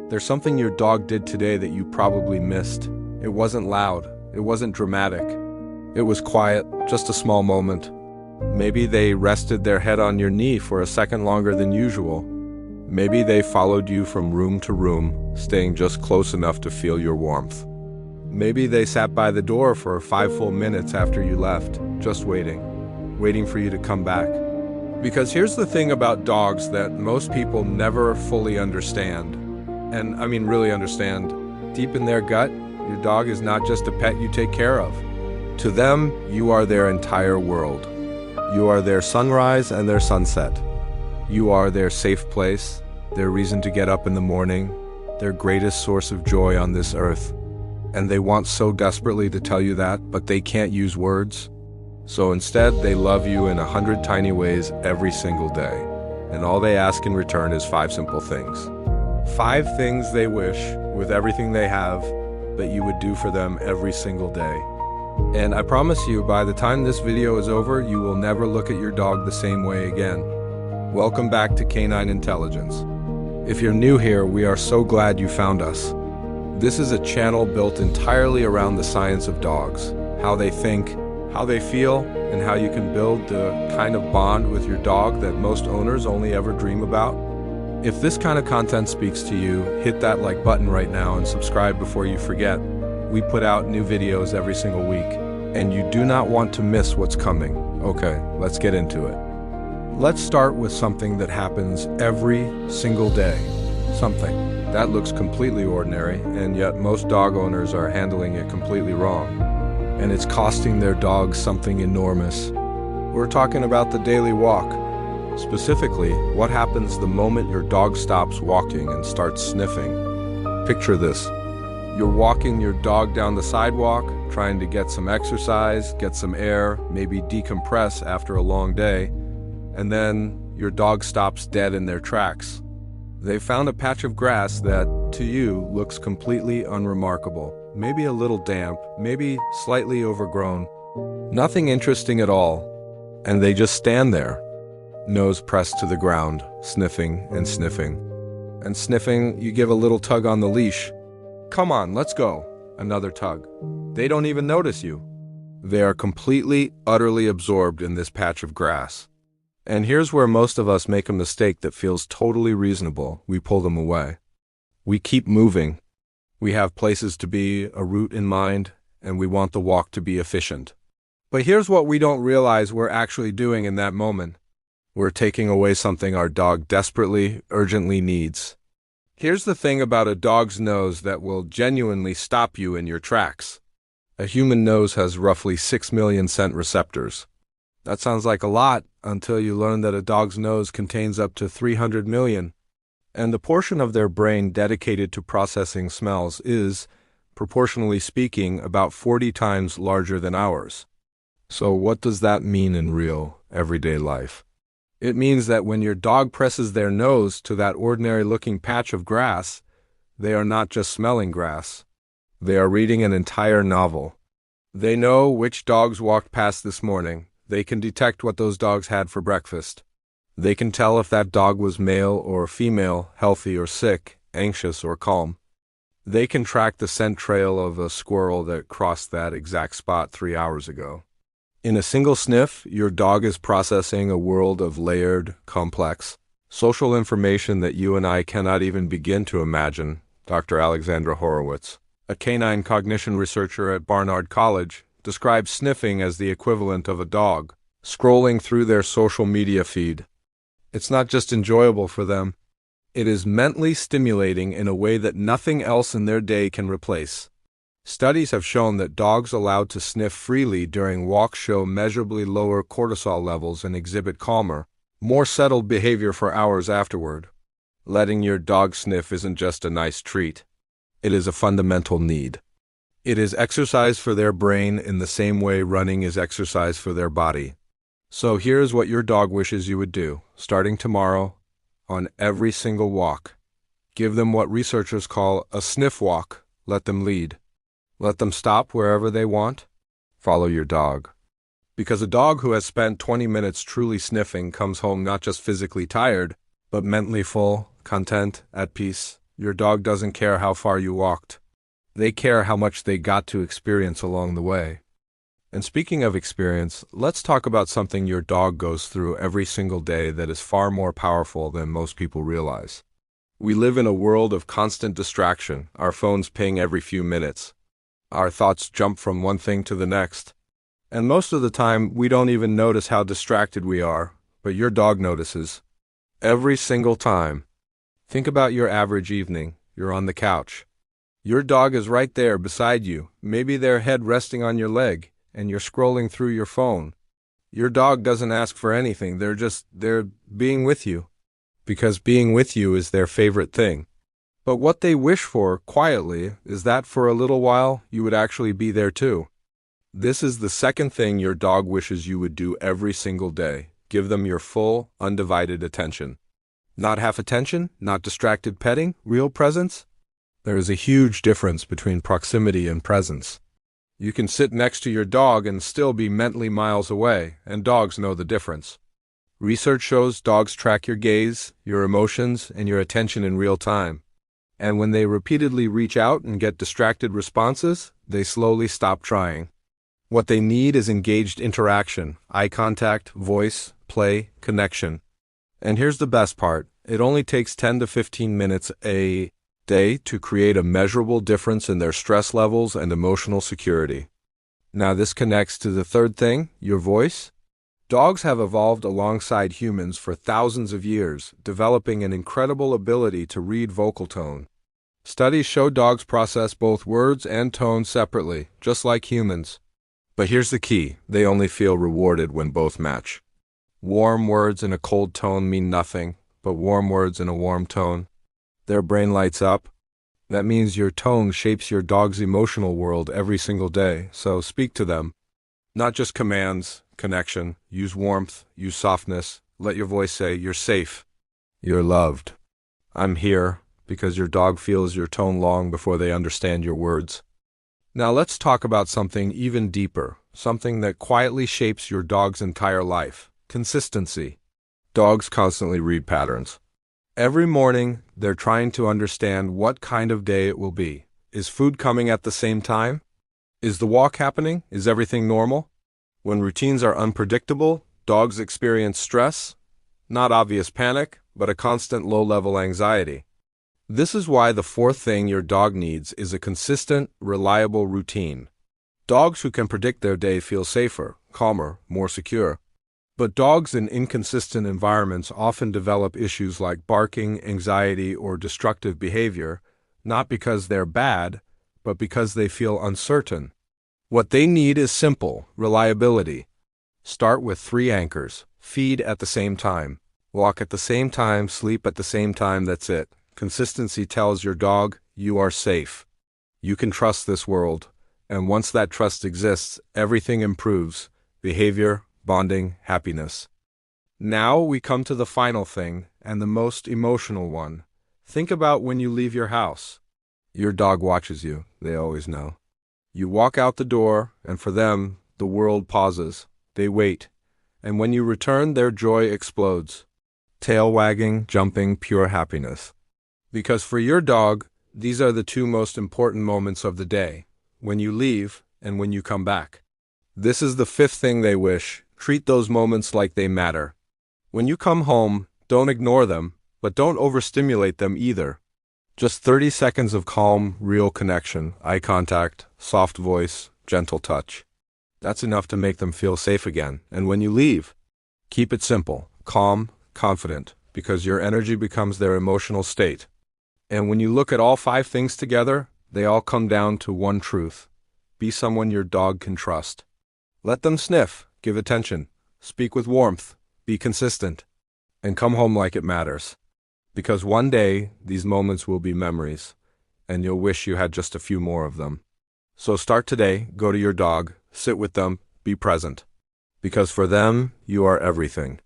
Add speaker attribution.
Speaker 1: There's something your dog did today that you probably missed. It wasn't loud. It wasn't dramatic. It was quiet, just a small moment. Maybe they rested their head on your knee for a second longer than usual. Maybe they followed you from room to room, staying just close enough to feel your warmth. Maybe they sat by the door for 5 full minutes after you left, just waiting for you to come back. Because here's the thing about dogs that most people never fully understand. And I mean really understand. Deep in their gut, your dog is not just a pet you take care of. To them, you are their entire world. You are their sunrise and their sunset. You are their safe place, their reason to get up in the morning, their greatest source of joy on this earth. And they want so desperately to tell you that, but they can't use words. So instead, they love you in 100 tiny ways every single day. And all they ask in return is 5 simple things. 5 things they wish, with everything they have, that you would do for them every single day. And I promise you, by the time this video is over, you will never look at your dog the same way again. Welcome back to Canine Intelligence. If you're new here, we are so glad you found us. This is a channel built entirely around the science of dogs, how they think, how they feel, and how you can build the kind of bond with your dog that most owners only ever dream about. If this kind of content speaks to you, hit that like button right now and subscribe before you forget. We put out new videos every single week, and you do not want to miss what's coming. Okay, let's get into it. Let's start with something that happens every single day. Something that looks completely ordinary, and yet most dog owners are handling it completely wrong. And it's costing their dogs something enormous. We're talking about the daily walk. Specifically, what happens the moment your dog stops walking and starts sniffing. Picture this. You're walking your dog down the sidewalk, trying to get some exercise, get some air, maybe decompress after a long day, and then your dog stops dead in their tracks. They found a patch of grass that, to you, looks completely unremarkable. Maybe a little damp, maybe slightly overgrown. Nothing interesting at all. And they just stand there, nose pressed to the ground, sniffing and sniffing. And sniffing, you give a little tug on the leash. Come on, let's go. Another tug. They don't even notice you. They are completely, utterly absorbed in this patch of grass. And here's where most of us make a mistake that feels totally reasonable. We pull them away. We keep moving. We have places to be, a route in mind, and we want the walk to be efficient. But here's what we don't realize we're actually doing in that moment. We're taking away something our dog desperately, urgently needs. Here's the thing about a dog's nose that will genuinely stop you in your tracks. A human nose has roughly 6 million scent receptors. That sounds like a lot until you learn that a dog's nose contains up to 300 million. And the portion of their brain dedicated to processing smells is, proportionally speaking, about 40 times larger than ours. So what does that mean in real, everyday life? It means that when your dog presses their nose to that ordinary-looking patch of grass, they are not just smelling grass. They are reading an entire novel. They know which dogs walked past this morning. They can detect what those dogs had for breakfast. They can tell if that dog was male or female, healthy or sick, anxious or calm. They can track the scent trail of a squirrel that crossed that exact spot 3 hours ago. In a single sniff, your dog is processing a world of layered, complex, social information that you and I cannot even begin to imagine, Dr. Alexandra Horowitz, a canine cognition researcher at Barnard College, describes sniffing as the equivalent of a dog scrolling through their social media feed. It's not just enjoyable for them, it is mentally stimulating in a way that nothing else in their day can replace. Studies have shown that dogs allowed to sniff freely during walks show measurably lower cortisol levels and exhibit calmer, more settled behavior for hours afterward. Letting your dog sniff isn't just a nice treat. It is a fundamental need. It is exercise for their brain in the same way running is exercise for their body. So here's what your dog wishes you would do, starting tomorrow, on every single walk. Give them what researchers call a sniff walk. Let them lead. Let them stop wherever they want. Follow your dog. Because a dog who has spent 20 minutes truly sniffing comes home not just physically tired, but mentally full, content, at peace, Your dog doesn't care how far you walked. They care how much they got to experience along the way. And speaking of experience, let's talk about something your dog goes through every single day that is far more powerful than most people realize. We live in a world of constant distraction. Our phones ping every few minutes. Our thoughts jump from one thing to the next. And most of the time, we don't even notice how distracted we are, but your dog notices. Every single time. Think about your average evening. You're on the couch. Your dog is right there beside you, maybe their head resting on your leg, and you're scrolling through your phone. Your dog doesn't ask for anything. They're being with you. Because being with you is their favorite thing. But what they wish for, quietly, is that for a little while, you would actually be there too. This is the second thing your dog wishes you would do every single day. Give them your full, undivided attention. Not half attention, not distracted petting, real presence. There is a huge difference between proximity and presence. You can sit next to your dog and still be mentally miles away, and dogs know the difference. Research shows dogs track your gaze, your emotions, and your attention in real time. And when they repeatedly reach out and get distracted responses, they slowly stop trying. What they need is engaged interaction, eye contact, voice, play, connection. And here's the best part. It only takes 10 to 15 minutes a day to create a measurable difference in their stress levels and emotional security. Now this connects to the third thing, your voice. Dogs have evolved alongside humans for thousands of years, developing an incredible ability to read vocal tone. Studies show dogs process both words and tone separately, just like humans. But here's the key, they only feel rewarded when both match. Warm words in a cold tone mean nothing, but warm words in a warm tone. Their brain lights up. That means your tone shapes your dog's emotional world every single day, so speak to them. Not just commands, connection, use warmth, use softness, let your voice say, you're safe, you're loved. I'm here, because your dog feels your tone long before they understand your words. Now let's talk about something even deeper, something that quietly shapes your dog's entire life, consistency. Dogs constantly read patterns. Every morning, they're trying to understand what kind of day it will be. Is food coming at the same time? Is the walk happening? Is everything normal? When routines are unpredictable, dogs experience stress, not obvious panic, but a constant low-level anxiety. This is why the fourth thing your dog needs is a consistent, reliable routine. Dogs who can predict their day feel safer, calmer, more secure. But dogs in inconsistent environments often develop issues like barking, anxiety, or destructive behavior, not because they're bad, but because they feel uncertain. What they need is simple, reliability. Start with 3 anchors. Feed at the same time. Walk at the same time, sleep at the same time, that's it. Consistency tells your dog, you are safe. You can trust this world. And once that trust exists, everything improves. Behavior, bonding, happiness. Now we come to the final thing, and the most emotional one. Think about when you leave your house. Your dog watches you, they always know. You walk out the door, and for them, the world pauses. They wait. And when you return, their joy explodes. Tail wagging, jumping, pure happiness. Because for your dog, these are the 2 most important moments of the day. When you leave, and when you come back. This is the 5th thing they wish. Treat those moments like they matter. When you come home, don't ignore them, but don't overstimulate them either. Just 30 seconds of calm, real connection, eye contact, soft voice, gentle touch. That's enough to make them feel safe again. And when you leave, keep it simple, calm, confident, because your energy becomes their emotional state. And when you look at all 5 things together, they all come down to one truth. Be someone your dog can trust. Let them sniff, give attention, speak with warmth, be consistent, and come home like it matters. Because one day, these moments will be memories, and you'll wish you had just a few more of them. So start today, go to your dog, sit with them, be present. Because for them, you are everything.